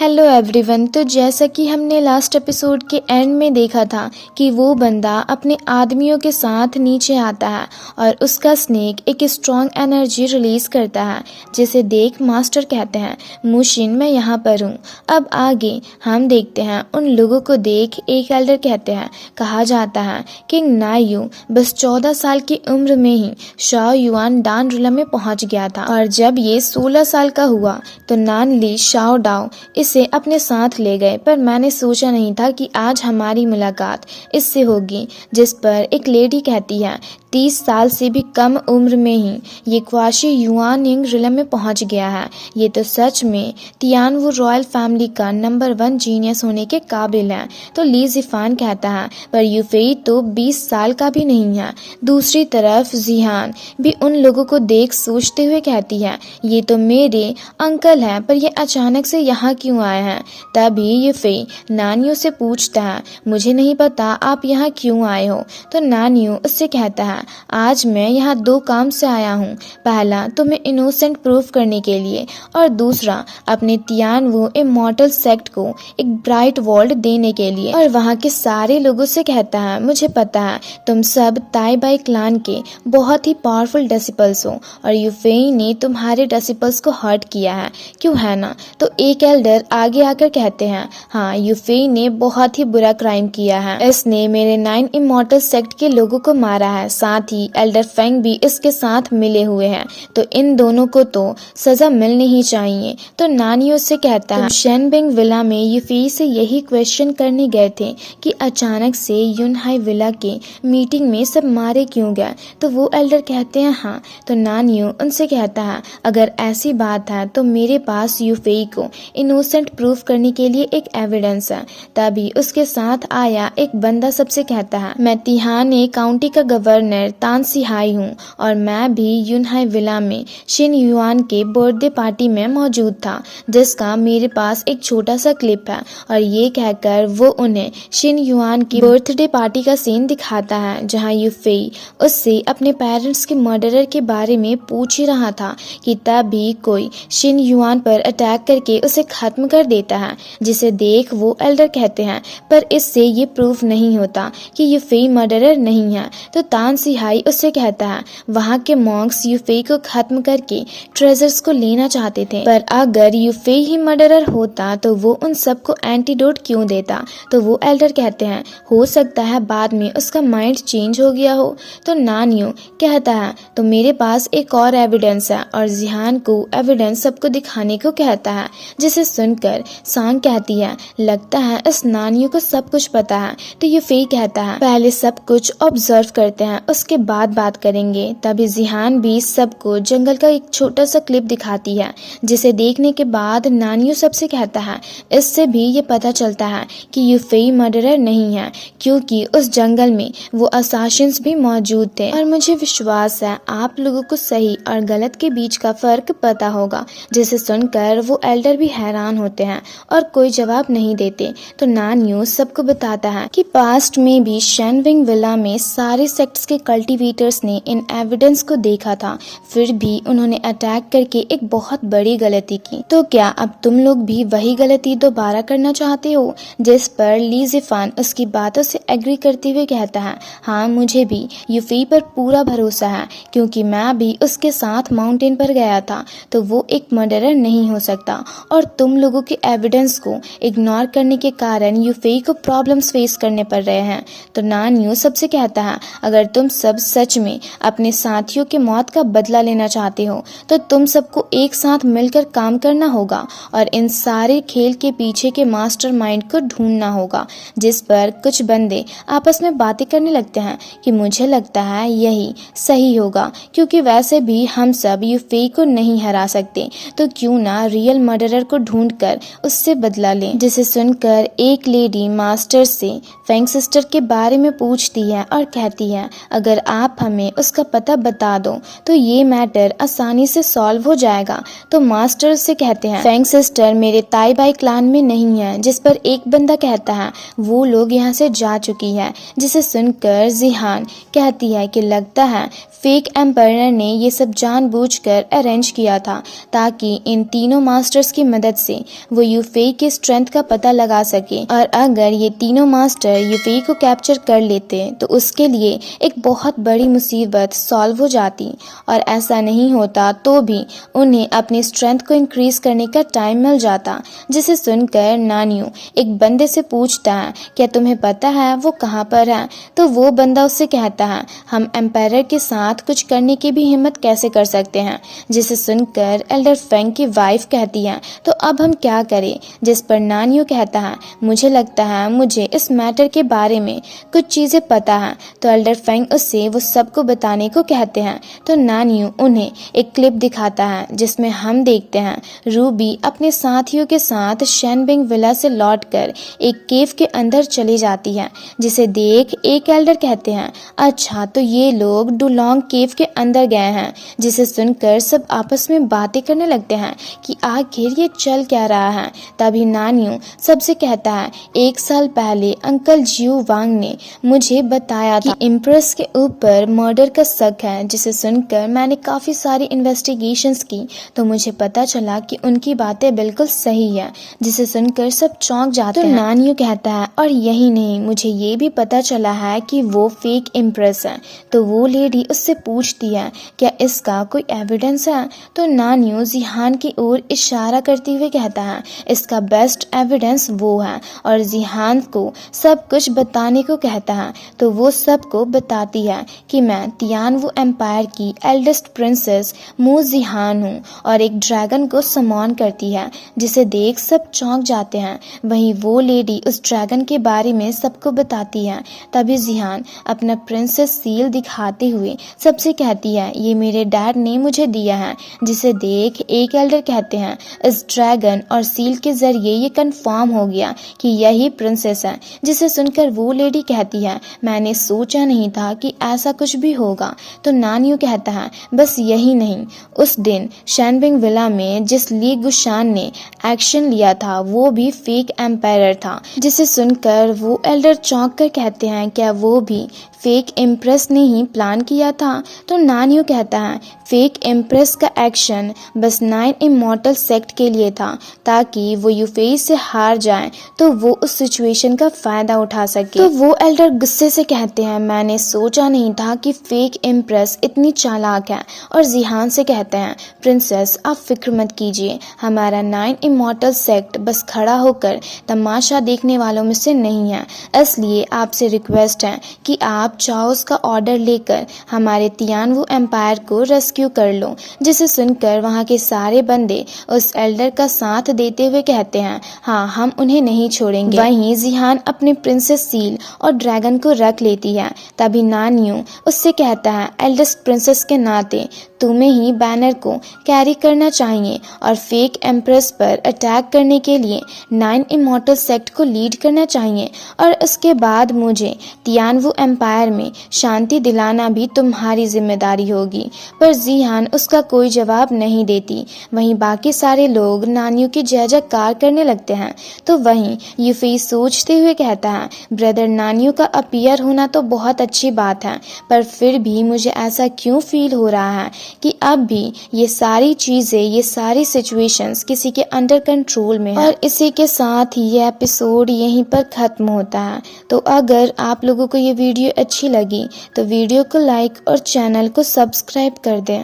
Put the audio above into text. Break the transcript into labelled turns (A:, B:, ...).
A: Hello everyone. तो जैसा कि हमने लास्ट एपिसोड के एंड में देखा था कि वो बंदा अपने आदमियों के साथ नीचे आता है और उसका स्नेक एक स्ट्रॉन्ग एनर्जी रिलीज करता है, जिसे देख मास्टर कहते हैं मुशिन मैं यहाँ पर हूँ। अब आगे हम देखते हैं उन लोगों को देख एक एल्डर कहते हैं कहा जाता है किंग नायू बस 14 साल की उम्र में ही शाओ युआन डानरुला में पहुंच गया था और जब ये 16 साल का हुआ तो नान ली शाओ डाओ इसे अपने साथ ले गए। पर मैंने सोचा नहीं था कि आज हमारी मुलाकात इससे होगी। जिस पर एक लेडी कहती है 30 साल से भी कम उम्र में ही ये क्वाशी युआनिंग रिलम में पहुंच गया है। ये तो सच में तियानवु रॉयल फैमिली का नंबर 1 जीनियस होने के काबिल है। तो ली जिफान कहता है पर यूफेई तो 20 साल का भी नहीं है। दूसरी तरफ जिहान भी उन लोगों को देख सोचते हुए कहती है ये तो मेरे अंकल हैं, पर ये अचानक से यहाँ क्यों आए हैं। तभी यूफेई नानियों से पूछता है मुझे नहीं पता आप यहाँ क्यों आए हो। तो नानियों उससे कहता है आज मैं यहाँ 2 काम से आया हूँ। पहला तुम्हें इनोसेंट प्रूफ करने के लिए और दूसरा अपने तियानवु इमॉर्टल सेक्ट को एक ब्राइट वर्ल्ड देने के लिए। और वहाँ के सारे लोगों से कहता है मुझे पता है तुम सब ताई बाई क्लान के बहुत ही पावरफुल डिसिपल्स हो और यूफेई ने तुम्हारे डिसिपल्स को हर्ट किया है, क्यों है ना। तो एक एल्डर आगे आकर कहते हैं हाँ यूफेई ने बहुत ही बुरा क्राइम किया है। इसने मेरे 9 इमॉर्टल सेक्ट के लोगों को मारा है, साथ ही एल्डर फेंग भी इसके साथ मिले हुए हैं। तो इन दोनों को तो सजा मिलनी ही चाहिए। तो नानी उससे कहता है शेनबिंग विला में यूफेई से यही क्वेश्चन करने गए थे कि अचानक से यूनहाई विला के मीटिंग में सब मारे क्यों गए। तो वो एल्डर कहते हैं हाँ। तो नानियो उनसे कहता है अगर ऐसी बात है तो मेरे पास यूफेई को इनोसेंट प्रूफ करने के लिए एक एविडेंस है। तभी उसके साथ आया एक बंदा सबसे कहता है मैं तिहाने काउंटी का गवर्नर तान सिहाई हूँ और मैं भी यूनहाई विला में शिन युआन के बर्थडे पार्टी में मौजूद था, जिसका मेरे पास एक छोटा सा क्लिप है। और ये कहकर वो उन्हें शिन युआन की बर्थडे पार्टी का सीन दिखाता है जहाँ यूफेई उससे अपने पेरेंट्स के मर्डरर के बारे में पूछ ही रहा था कि तभी कोई शिन युआन पर अटैक करके उसे खत्म कर देता है, जिसे देख वो एल्डर कहते हैं पर इससे ये प्रूफ नहीं होता कि यूफेई मर्डरर नहीं है। तो तान सिहाई उससे कहता है वहाँ के मॉन्क्स यूफेई को खत्म करके ट्रेजर्स को लेना चाहते थे, पर अगर यूफेई ही मर्डरर होता तो वो उन सबको एंटीडोट क्यों देता। तो वो एल्डर कहते हैं हो सकता है बाद में उसका माइंड चेंज हो गया हो। तो नानियो कहता है तो मेरे पास एक और एविडेंस है और जिहान को एविडेंस सबको दिखाने को कहता है, जिसे सुनकर सांग कहती है लगता है इस नानियो को सब कुछ पता है। तो यूफेई कहता है पहले सब कुछ ऑब्जर्व करते हैं उसके बाद बात करेंगे। तभी जिहान भी सबको जंगल का एक छोटा सा क्लिप दिखाती है, जिसे देखने के बाद नानियो सबसे कहता है इससे भी ये पता चलता है कि यूफेई मर्डरर नहीं है, क्योंकि उस जंगल में वो असासिन्स भी मौजूद थे और मुझे विश्वास है आप लोगों को सही और गलत के बीच का फर्क पता होगा। जिसे सुनकर वो एल्डर भी हैरान होते हैं और कोई जवाब नहीं देते। तो नानियो सबको बताता है कि पास्ट में भी शेनविंग विला में सारे सेक्ट्स के कल्टीवेटर्स ने इन एविडेंस को देखा था, फिर भी उन्होंने अटैक करके एक बहुत बड़ी गलती की। तो क्या अब तुम लोग भी वही गलती दोबारा करना चाहते हो। जिस पर ली जिफान उसकी बातों से एग्री करते हुए कहता है हाँ मुझे भी यूफेई पर पूरा भरोसा है, क्योंकि मैं भी उसके साथ माउंटेन पर गया था। तो वो एक मर्डरर नहीं हो सकता और तुम लोगों के एविडेंस को इग्नोर करने के कारण यूफेई को प्रॉब्लम्स फेस करने पड़ रहे हैं। तो नानियो सबसे कहता है अगर तुम सब सच में अपने साथियों की मौत का बदला लेना चाहते हो तो तुम सबको एक साथ मिलकर काम करना होगा और इन सारे खेल के पीछे के मास्टरमाइंड को ढूंढना होगा। जिस पर कुछ बंदे आपस में बातें करने लगते हैं कि मुझे लगता है यही सही होगा, क्योंकि वैसे भी हम सब यूफेई को नहीं हरा सकते, तो क्यों ना रियल मर्डरर को ढूंढकर उससे बदला लें। जिसे सुनकर एक लेडी मास्टर से फेंग सिस्टर के बारे में पूछती है और कहती है अगर आप हमें उसका पता बता दो तो ये मैटर आसानी से सॉल्व हो जाएगा। तो मास्टर उससे कहते हैं, फेंग सिस्टर मेरे ताई बाई क्लान में नहीं है। जिस पर एक बंदा कहता है वो लोग यहाँ से जा चुकी है, जिसे सुनकर जिहान कहती है कि लगता है फेक एम्पायर ने ये सब जानबूझकर अरेंज किया था ताकि इन तीनों मास्टर्स की मदद से वो यूफेई की स्ट्रेंथ का पता लगा सके, और अगर ये तीनों मास्टर यूफेई को कैप्चर कर लेते तो उसके लिए एक बहुत बड़ी मुसीबत सॉल्व हो जाती, और ऐसा नहीं होता तो भी उन्हें अपनी स्ट्रेंथ को इंक्रीज करने का टाइम मिल जाता। जिसे सुनकर नानियो एक बंदे से पूछता है, क्या तुम्हें पता है वो कहाँ पर है? तो वो बंदा उससे कहता है, हम एम्पायर के साथ कुछ करने की भी हिम्मत कैसे कर सकते हैं? जिसे सुनकर एल्डर फेंग की वाइफ कहती है, तो अब हम क्या करें? जिस पर नानियो कहता है, मुझे लगता है मुझे इस मैटर के बारे में कुछ चीजें पता है। तो एल्डर फेंग उससे वो सबको बताने को कहते हैं। तो नानियो उन्हें एक क्लिप दिखाता है जिसमें हम देखते हैं रूबी अपने साथियों के साथ शैनबिंग विला से लौटकर एक केव के अंदर चली जाती है। जिसे देख एक एल्डर कहते हैं, अच्छा तो ये लोग डुलोंग केव के अंदर गए हैं। जिसे सुनकर सब आपस में बातें करने लगते हैं कि आखिर ये चल क्या रहा है। तभी नानियो सबसे कहता है, 1 साल पहले अंकल जियो वांग ने मुझे बताया था कि इम्प्रेस के ऊपर मर्डर का शक है। जिसे सुनकर मैंने काफी सारी इन्वेस्टिगेशंस की तो मुझे पता चला कि उनकी बातें बिल्कुल सही है। जिसे सुनकर सब चौंक जाते हैं। तो नानियो कहता है, और यही नहीं, मुझे ये भी पता चला है कि वो फेक इम्प्रेस है। तो वो लेडी उससे पूछती है, क्या इसका कोई एविडेंस है? तो नानियो जिहान की ओर इशारा करते हुए कहता है, इसका बेस्ट एविडेंस वो है, और जिहान को सब कुछ बताने को कहता है। तो वो सबको बताती है कि मैं तियानवू एम्पायर की एल्डेस्ट प्रिंसेस मू जिहान हूँ, और एक ड्रैगन को समॉन करती है। जिसे देख सब चौंक जाते हैं। वहीं वो लेडी उस ड्रैगन के बारे में सबको बताती है। तभी जिहान अपना प्रिंसेस सील दिखाते हुए सबसे कहती है, ये मेरे डैड ने मुझे दिया है। जिसे देख एक एल्डर कहते हैं, इस ड्रैगन और सील के जरिए ये कंफर्म हो गया कि यही प्रिंसेस है। जिसे सुनकर वो लेडी कहती है, मैंने सोचा नहीं था कि ऐसा कुछ भी होगा। तो नानियो कहता है, बस यही नहीं, उस दिन शैनबिंग विला में जिस ली गुशान ने एक्शन लिया था वो भी फेक एम्पायर था। जिसे सुनकर वो एल्डर चौंक कर कहते हैं, क्या वो भी फेक इम्प्रेस ने ही प्लान किया था? तो नानियो कहता है, फेक इम्प्रेस का एक्शन बस 9 इमॉर्टल सेक्ट के लिए था ताकि वो यूफेई से हार जाए तो वो उस सिचुएशन का फायदा उठा सके। तो वो एल्डर गुस्से से कहते हैं, मैंने सोचा नहीं था कि फेक इम्प्रेस इतनी चालाक है। और जिहान से कहते हैं, प्रिंसेस आप फिक्र मत कीजिए, हमारा 9 इमॉर्टल सेक्ट बस खड़ा होकर तमाशा देखने वालों में से नहीं है। इसलिए आपसे रिक्वेस्ट है कि आप चाओस का ऑर्डर लेकर हमारे तियानवू एम्पायर को रेस्क्यू कर लो। जिसे सुनकर वहाँ के सारे बंदे उस एल्डर का साथ देते हुए कहते हैं, हाँ हम उन्हें नहीं छोड़ेंगे। वहीं जिहान अपने प्रिंसेस सील और ड्रैगन को रख लेती है। तभी नानियो उससे कहता है, एल्डेस्ट प्रिंसेस के नाते तुम्हें ही बैनर को कैरी करना चाहिए और फेक एम्प्रेस पर अटैक करने के लिए 9 इमॉर्टल सेक्ट को लीड करना चाहिए, और उसके बाद मुझे तियानवू एम्पायर में शांति दिलाना भी तुम्हारी जिम्मेदारी होगी। पर जिहान उसका कोई जवाब नहीं देती। वहीं बाकी सारे लोग नानियो की जय जयकार करने लगते हैं। तो वहीं यूफेई सोचते हुए कहता है, ब्रदर नानियो का अपीयर होना तो बहुत अच्छी बात है, पर फिर भी मुझे ऐसा क्यों फील हो रहा है कि अब भी ये सारी चीजें, ये सारी सिचुएशंस किसी के अंडर कंट्रोल में है। और इसी के साथ ये एपिसोड यहीं पर खत्म होता है। तो अगर आप लोगों को ये वीडियो अच्छी लगी तो वीडियो को लाइक और चैनल को सब्सक्राइब कर दें।